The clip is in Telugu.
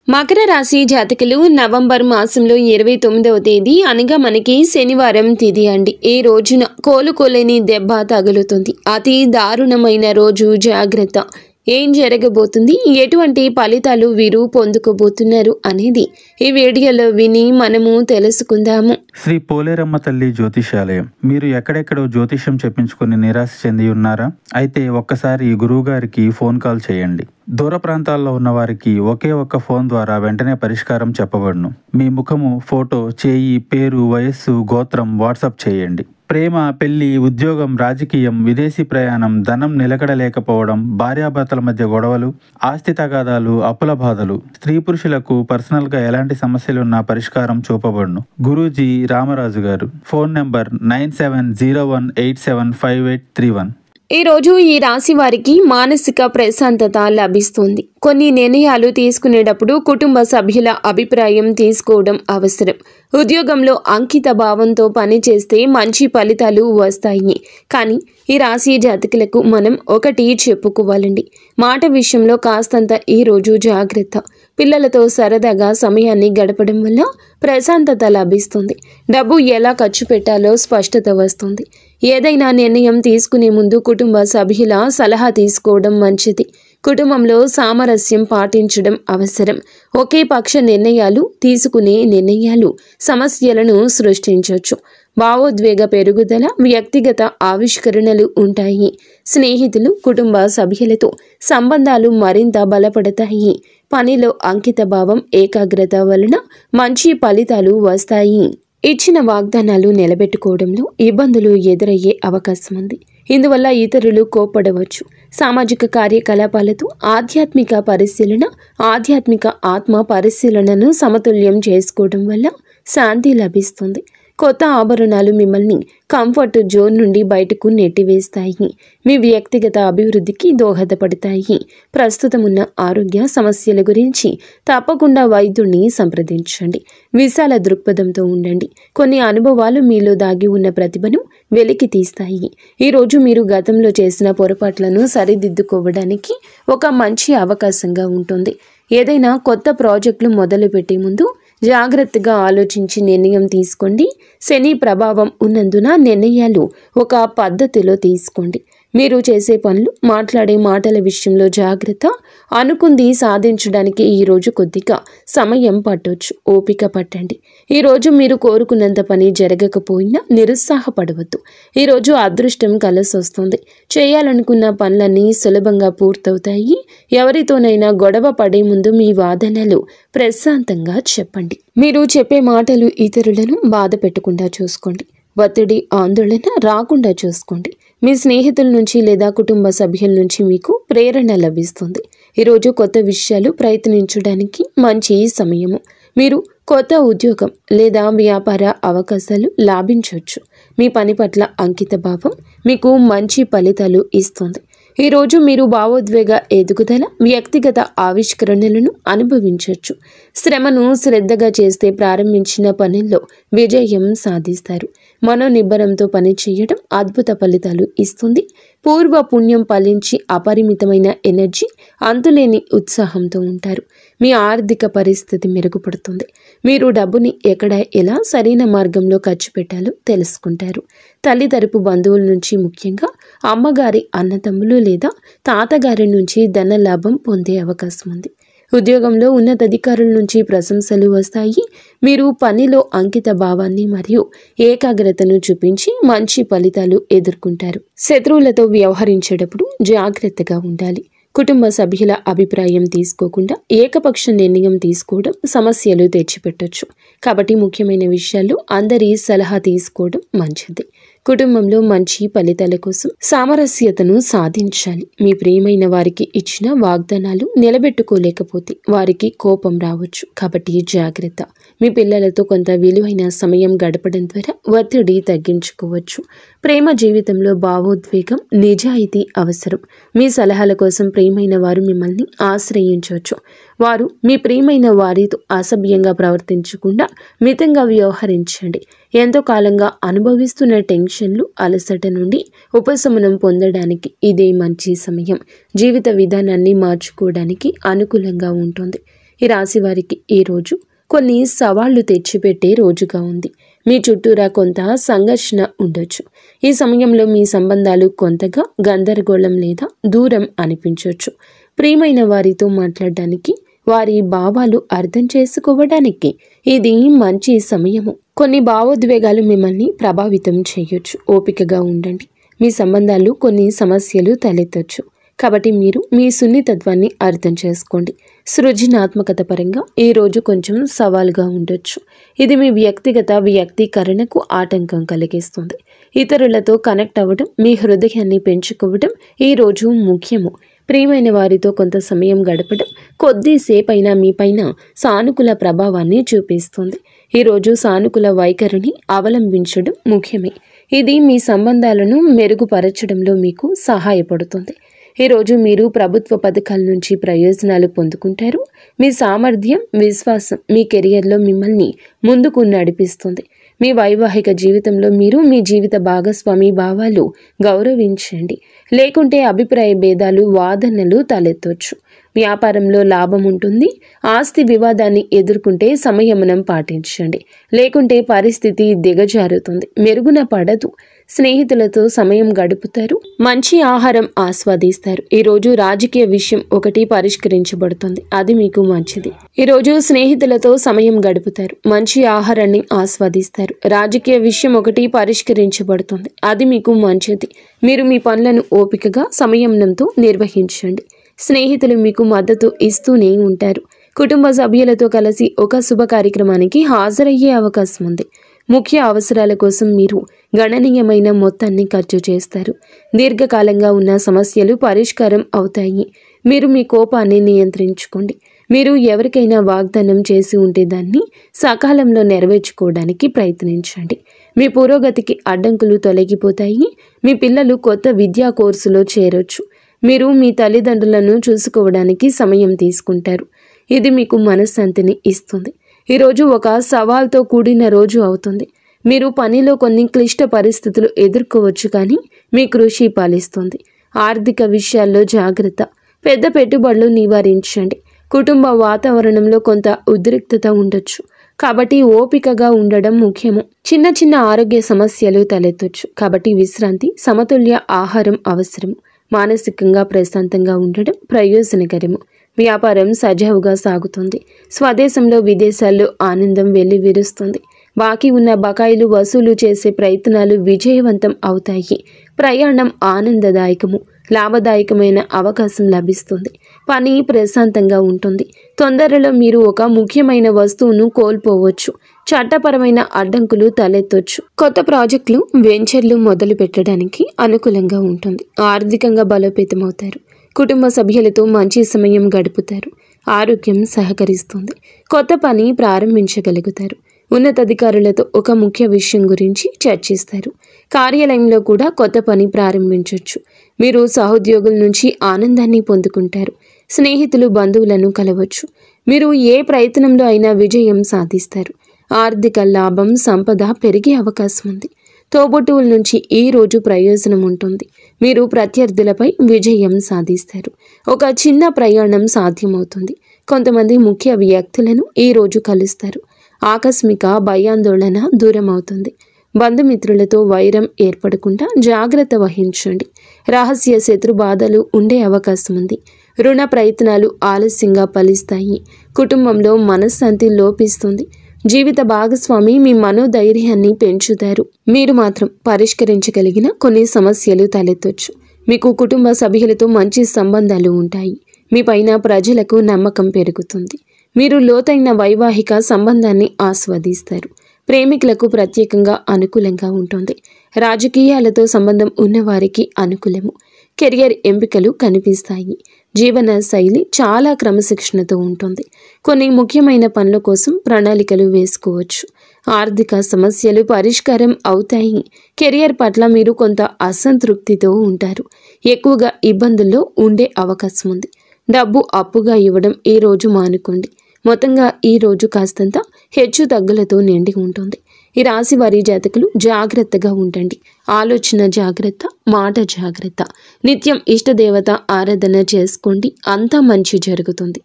మకర రాశి జాతకులు నవంబర్ మాసంలో 29వ తేదీ అనగా మనకి శనివారం తిథి అండి. ఈ రోజున కోలుకోలేని దెబ్బ తగులుతుంది. అతి దారుణమైన రోజు. జాగ్రత్త. ఏం జరగబోతుంది, ఎటువంటి ఫలితాలు వీరు పొందుకోబోతున్నారు అనేది ఈ వీడియోలో విని మనము తెలుసుకుందాము. శ్రీ పోలేరమ్మ తల్లి జ్యోతిషాలయం. మీరు ఎక్కడెక్కడో జ్యోతిషం చెప్పించుకుని నిరాశ చెంది ఉన్నారా? అయితే ఒక్కసారి గురువు గారికి ఫోన్ కాల్ చేయండి. దూర ప్రాంతాల్లో ఉన్న వారికి ఒకే ఒక్క ఫోన్ ద్వారా వెంటనే పరిష్కారం చెప్పబడును. మీ ముఖము, ఫోటో, చేయి, పేరు, వయస్సు, గోత్రం వాట్సాప్ చేయండి. ప్రేమ, పెళ్లి, ఉద్యోగం, రాజకీయం, విదేశీ ప్రయాణం, ధనం నిలకడలేకపోవడం, భార్యాభర్తల మధ్య గొడవలు, ఆస్తి తగాదాలు, అప్పుల బాధలు, స్త్రీ పురుషులకు పర్సనల్గా ఎలాంటి సమస్యలున్నా పరిష్కారం చూపబడును. గురూజీ రామరాజు గారు. Phone number 9701875831. ఈ రోజు ఈ రాశి వారికి మానసిక ప్రశాంతత లభిస్తుంది. కొన్ని నిర్ణయాలు తీసుకునేటప్పుడు కుటుంబ సభ్యుల అభిప్రాయం తీసుకోవడం అవసరం. ఉద్యోగంలో అంకిత భావంతో పనిచేస్తే మంచి ఫలితాలు వస్తాయి. కానీ ఈ రాశి జాతకులకు మనం ఒకటి చెప్పుకోవాలండి. మాట విషయంలో కాస్తంత ఈ రోజు జాగ్రత్త. పిల్లలతో సరదాగా సమయాన్ని గడపడం వల్ల ప్రశాంతత లభిస్తుంది. డబ్బు ఎలా ఖర్చు పెట్టాలో స్పష్టత వస్తుంది. ఏదైనా నిర్ణయం తీసుకునే ముందు కుటుంబ సభ్యుల సలహా తీసుకోవడం మంచిది. కుటుంబంలో సామరస్యం పాటించడం అవసరం. ఒకే పక్ష నిర్ణయాలు తీసుకునే నిర్ణయాలు సమస్యలను సృష్టించవచ్చు. భావోద్వేగ పెరుగుదల, వ్యక్తిగత ఆవిష్కరణలు ఉంటాయి. స్నేహితులు, కుటుంబ సభ్యులతో సంబంధాలు మరింత బలపడతాయి. పనిలో అంకిత భావం, ఏకాగ్రత వలన మంచి ఫలితాలు వస్తాయి. ఇచ్చిన వాగ్దానాలు నిలబెట్టుకోవడంలో ఇబ్బందులు ఎదురయ్యే అవకాశం ఉంది. ఇందువల్ల ఇతరులు కోప్పడవచ్చు. సామాజిక కార్యకలాపాలతో ఆధ్యాత్మిక పరిశీలన, ఆధ్యాత్మిక ఆత్మ పరిశీలనను సమతుల్యం చేసుకోవడం వల్ల శాంతి లభిస్తుంది. కొత్త ఆభరణాలు మిమ్మల్ని కంఫర్ట్ జోన్ నుండి బయటకు నెట్టివేస్తాయి. మీ వ్యక్తిగత అభివృద్ధికి దోహదపడతాయి. ప్రస్తుతం ఉన్న ఆరోగ్య సమస్యల గురించి తప్పకుండా వైద్యుడిని సంప్రదించండి. విశాల దృక్పథంతో ఉండండి. కొన్ని అనుభవాలు మీలో దాగి ఉన్న ప్రతిభను వెలికి తీస్తాయి. ఈరోజు మీరు గతంలో చేసిన పొరపాట్లను సరిదిద్దుకోవడానికి ఒక మంచి అవకాశంగా ఉంటుంది. ఏదైనా కొత్త ప్రాజెక్టులు మొదలుపెట్టే ముందు జాగ్రత్తగా ఆలోచించి నిర్ణయం తీసుకోండి. శని ప్రభావం ఉన్నందున నిర్ణయాలు ఒక పద్ధతిలో తీసుకోండి. మీరు చేసే పనులు, మాట్లాడే మాటల విషయంలో జాగ్రత్త. అనుకుంది సాధించడానికి ఈరోజు కొద్దిగా సమయం పట్టొచ్చు. ఓపిక పట్టండి. ఈరోజు మీరు కోరుకున్నంత పని జరగకపోయినా నిరుత్సాహపడవద్దు. ఈరోజు అదృష్టం కలిసొస్తుంది. చేయాలనుకున్న పనులన్నీ సులభంగా పూర్తవుతాయి. ఎవరితోనైనా గొడవ పడే ముందు మీ వాదనలు ప్రశాంతంగా చెప్పండి. మీరు చెప్పే మాటలు ఇతరులను బాధ పెట్టకుండా చూసుకోండి. ఒత్తిడి, ఆందోళన రాకుండా చూసుకోండి. మీ స్నేహితుల నుంచి లేదా కుటుంబ సభ్యుల నుంచి మీకు ప్రేరణ లభిస్తుంది. ఈరోజు కొత్త విషయాలు ప్రయత్నించడానికి మంచి సమయము. మీరు కొత్త ఉద్యోగం లేదా వ్యాపార అవకాశాలు లాభించవచ్చు. మీ పని పట్ల అంకిత భావం మీకు మంచి ఫలితాలు ఇస్తుంది. ఈరోజు మీరు భావోద్వేగ ఎదుగుదల, వ్యక్తిగత ఆవిష్కరణలను అనుభవించవచ్చు. శ్రమను శ్రద్ధగా చేస్తే ప్రారంభించిన పనుల్లో విజయం సాధిస్తారు. మనోనిబ్బరంతో పని చేయడం అద్భుత ఫలితాలు ఇస్తుంది. పూర్వ పుణ్యం ఫలించి అపరిమితమైన ఎనర్జీ, అంతులేని ఉత్సాహంతో ఉంటారు. మీ ఆర్థిక పరిస్థితి మెరుగుపడుతుంది. మీరు డబ్బుని ఎక్కడ, ఎలా సరైన మార్గంలో ఖర్చు పెట్టాలో తెలుసుకుంటారు. తల్లి తరపు బంధువుల నుంచి, ముఖ్యంగా అమ్మగారి అన్నతమ్ములు లేదా తాతగారి నుంచి ధన లాభం పొందే అవకాశం ఉంది. ఉద్యోగంలో ఉన్నతాధికారుల నుంచి ప్రశంసలు వస్తాయి. మీరు పనిలో అంకిత భావాన్ని మరియు ఏకాగ్రతను చూపించి మంచి ఫలితాలు ఎదుర్కొంటారు. శత్రువులతో వ్యవహరించేటప్పుడు జాగ్రత్తగా ఉండాలి. కుటుంబ సభ్యుల అభిప్రాయం తీసుకోకుండా ఏకపక్ష నిర్ణయం తీసుకోవడం సమస్యలు తెచ్చిపెట్టొచ్చు. కాబట్టి ముఖ్యమైన విషయాల్లో అందరి సలహా తీసుకోవడం మంచిది. కుటుంబంలో మంచి ఫలితాల కోసం సామరస్యతను సాధించాలి. మీ ప్రియమైన వారికి ఇచ్చిన వాగ్దానాలు నిలబెట్టుకోలేకపోతే వారికి కోపం రావచ్చు. కాబట్టి జాగ్రత్త. మీ పిల్లలతో కొంత విలువైన సమయం గడపడం ద్వారా ఒత్తిడి తగ్గించుకోవచ్చు. ప్రేమ జీవితంలో భావోద్వేగం, నిజాయితీ అవసరం. మీ సలహాల కోసం ప్రియమైన వారు మిమ్మల్ని ఆశ్రయించవచ్చు. వారు మీ ప్రియమైన వారితో అసభ్యంగా ప్రవర్తించకుండా మితంగా వ్యవహరించండి. ఎంతో కాలంగా అనుభవిస్తున్న టెన్షన్లు, అలసట నుండి ఉపశమనం పొందడానికి ఇదే మంచి సమయం. జీవిత విధానాన్ని మార్చుకోవడానికి అనుకూలంగా ఉంటుంది. ఈ రాశి వారికి ఈ రోజు కొన్ని సవాళ్లు తెచ్చిపెట్టే రోజుగా ఉంది. మీ చుట్టూరా కొంత సంఘర్షణ ఉండొచ్చు. ఈ సమయంలో మీ సంబంధాలు కొంతగా గందరగోళం లేదా దూరం అనిపించవచ్చు. ప్రియమైన వారితో మాట్లాడడానికి, వారి భావాలు అర్థం చేసుకోవడానికి ఇది మంచి సమయము. కొన్ని భావోద్వేగాలు మిమ్మల్ని ప్రభావితం చేయొచ్చు. ఓపికగా ఉండండి. మీ సంబంధాలు కొన్ని సమస్యలు తలెత్తొచ్చు. కాబట్టి మీరు మీ సున్నితత్వాన్ని అర్థం చేసుకోండి. సృజనాత్మకత పరంగా ఈ రోజు కొంచెం సవాలుగా ఉండొచ్చు. ఇది మీ వ్యక్తిగత వ్యక్తీకరణకు ఆటంకం కలిగిస్తుంది. ఇతరులతో కనెక్ట్ అవ్వడం, మీ హృదయాన్ని పెంచుకోవడం ఈ రోజు ముఖ్యము. ప్రియమైన వారితో కొంత సమయం గడపడం కొద్దిసేపైనా మీపైన సానుకూల ప్రభావాన్ని చూపిస్తుంది. ఈరోజు సానుకూల వైఖరిని అవలంబించడం ముఖ్యమే. ఇది మీ సంబంధాలను మెరుగుపరచడంలో మీకు సహాయపడుతుంది. ఈరోజు మీరు ప్రభుత్వ పథకాల నుంచి ప్రయోజనాలు పొందుకుంటారు. మీ సామర్థ్యం, విశ్వాసం మీ కెరియర్లో మిమ్మల్ని ముందుకు నడిపిస్తుంది. మీ వైవాహిక జీవితంలో మీరు మీ జీవిత భాగస్వామి భావాలు గౌరవించండి. లేకుంటే అభిప్రాయ భేదాలు, వాదనలు తలెత్తొచ్చు. వ్యాపారంలో లాభం ఉంటుంది. ఆస్తి వివాదాన్ని ఎదుర్కొంటే సంయమనం పాటించండి. లేకుంటే పరిస్థితి దిగజారుతుంది, మెరుగున పడదు. స్నేహితులతో సమయం గడుపుతారు. మంచి ఆహారం ఆస్వాదిస్తారు. ఈరోజు రాజకీయ విషయం ఒకటి పరిష్కరించబడుతుంది. అది మీకు మంచిది. ఈరోజు స్నేహితులతో సమయం గడుపుతారు. మంచి ఆహారాన్ని ఆస్వాదిస్తారు. రాజకీయ విషయం ఒకటి పరిష్కరించబడుతుంది. అది మీకు మంచిది. మీరు మీ పనులను ఓపికగా, సంయమనంతో నిర్వహించండి. స్నేహితులు మీకు మద్దతు ఇస్తూనే ఉంటారు. కుటుంబ సభ్యులతో కలిసి ఒక శుభ కార్యక్రమానికి హాజరయ్యే అవకాశం ఉంది. ముఖ్య అవసరాల కోసం మీరు గణనీయమైన మొత్తాన్ని ఖర్చు చేస్తారు. దీర్ఘకాలంగా ఉన్న సమస్యలు పరిష్కారం అవుతాయి. మీరు మీ కోపాన్ని నియంత్రించుకోండి. మీరు ఎవరికైనా వాగ్దానం చేసి ఉంటే దాన్ని సకాలంలో నెరవేర్చుకోవడానికి ప్రయత్నించండి. మీ పురోగతికి అడ్డంకులు తొలగిపోతాయి. మీ పిల్లలు కొత్త విద్యా కోర్సులో చేరొచ్చు. మీరు మీ తల్లిదండ్రులను చూసుకోవడానికి సమయం తీసుకుంటారు. ఇది మీకు మనశ్శాంతిని ఇస్తుంది. ఈరోజు ఒక సవాల్తో కూడిన రోజు అవుతుంది. మీరు పనిలో కొన్ని క్లిష్ట పరిస్థితులు ఎదుర్కోవచ్చు, కానీ మీ కృషి ఫలిస్తుంది. ఆర్థిక విషయాల్లో జాగ్రత్త. పెద్ద పెట్టుబడులు నివారించండి. కుటుంబ వాతావరణంలో కొంత ఉద్రిక్తత ఉండొచ్చు. కాబట్టి ఓపికగా ఉండడం ముఖ్యము. చిన్న చిన్న ఆరోగ్య సమస్యలు తలెత్తొచ్చు. కాబట్టి విశ్రాంతి, సమతుల్య ఆహారం అవసరము. మానసికంగా ప్రశాంతంగా ఉండడం ప్రయోజనకరము. వ్యాపారం సజావుగా సాగుతుంది. స్వదేశంలో, విదేశాల్లో ఆనందం వెల్లివిరుస్తుంది. బాకీ ఉన్న బకాయిలు వసూలు చేసే ప్రయత్నాలు విజయవంతం అవుతాయి. ప్రయాణం ఆనందదాయకము. లాభదాయకమైన అవకాశం లభిస్తుంది. పని ప్రశాంతంగా ఉంటుంది. తొందరలో మీరు ఒక ముఖ్యమైన వస్తువును కోల్పోవచ్చు. చట్టపరమైన అడ్డంకులు తలెత్తొచ్చు. కొత్త ప్రాజెక్టులు, వెంచర్లు మొదలు పెట్టడానికి అనుకూలంగా ఉంటుంది. ఆర్థికంగా బలోపేతమవుతారు. కుటుంబ సభ్యులతో మంచి సమయం గడుపుతారు. ఆరోగ్యం సహకరిస్తుంది. కొత్త పని ప్రారంభించగలుగుతారు. ఉన్నతాధికారులతో ఒక ముఖ్య విషయం గురించి చర్చిస్తారు. కార్యాలయంలో కూడా కొత్త పని ప్రారంభించవచ్చు. మీరు సహోద్యోగుల నుంచి ఆనందాన్ని పొందుకుంటారు. స్నేహితులు, బంధువులను కలవచ్చు. మీరు ఏ ప్రయత్నంలో అయినా విజయం సాధిస్తారు. ఆర్థిక లాభం, సంపద పెరిగే అవకాశం ఉంది. తోబుట్టువుల నుంచి ఈ రోజు ప్రయోజనం ఉంటుంది. మీరు ప్రత్యర్థులపై విజయం సాధిస్తారు. ఒక చిన్న ప్రయాణం సాధ్యమవుతుంది. కొంతమంది ముఖ్య వ్యక్తులను ఈ రోజు కలుస్తారు. ఆకస్మిక భయాందోళన దూరం అవుతుంది. బంధుమిత్రులతో వైరం ఏర్పడకుండా జాగ్రత్త వహించండి. రహస్య శత్రు బాధలు ఉండే అవకాశం ఉంది. రుణ ప్రయత్నాలు ఆలస్యంగా ఫలిస్తాయి. కుటుంబంలో మనశ్శాంతి లోపిస్తుంది. జీవిత భాగస్వామి మీ మనోధైర్యాన్ని పెంచుతారు. మీరు మాత్రం పరిష్కరించగలిగిన కొన్ని సమస్యలు తలెత్తొచ్చు. మీకు కుటుంబ సభ్యులతో మంచి సంబంధాలు ఉంటాయి. మీ పైన ప్రజలకు నమ్మకం పెరుగుతుంది. మీరు లోతైన వైవాహిక సంబంధాన్ని ఆస్వాదిస్తారు. ప్రేమికులకు ప్రత్యేకంగా అనుకూలంగా ఉంటుంది. రాజకీయాలతో సంబంధం ఉన్నవారికి అనుకూలము. కెరియర్ ఎంపికలు కనిపిస్తాయి. జీవన శైలి చాలా క్రమశిక్షణతో ఉంటుంది. కొన్ని ముఖ్యమైన పనుల కోసం ప్రణాళికలు వేసుకోవచ్చు. ఆర్థిక సమస్యలు పరిష్కారం అవుతాయి. కెరియర్ పట్ల మీరు కొంత అసంతృప్తితో ఉంటారు. ఎక్కువగా ఇబ్బందుల్లో ఉండే అవకాశం ఉంది. డబ్బు అప్పుగా ఇవ్వడం ఈ రోజు మానుకోండి. మొత్తంగా ఈ రోజు కాస్తంత హెచ్చు తగ్గులతో నిండి ఉంటుంది. ఈ రాశి వారి జాతకులు జాగ్రత్తగా ఉండండి. ఆలోచన జాగ్రత్త, మాట జాగ్రత్త. నిత్యం ఇష్టదేవత ఆరాధన చేసుకోండి. అంతా మంచి జరుగుతుంది.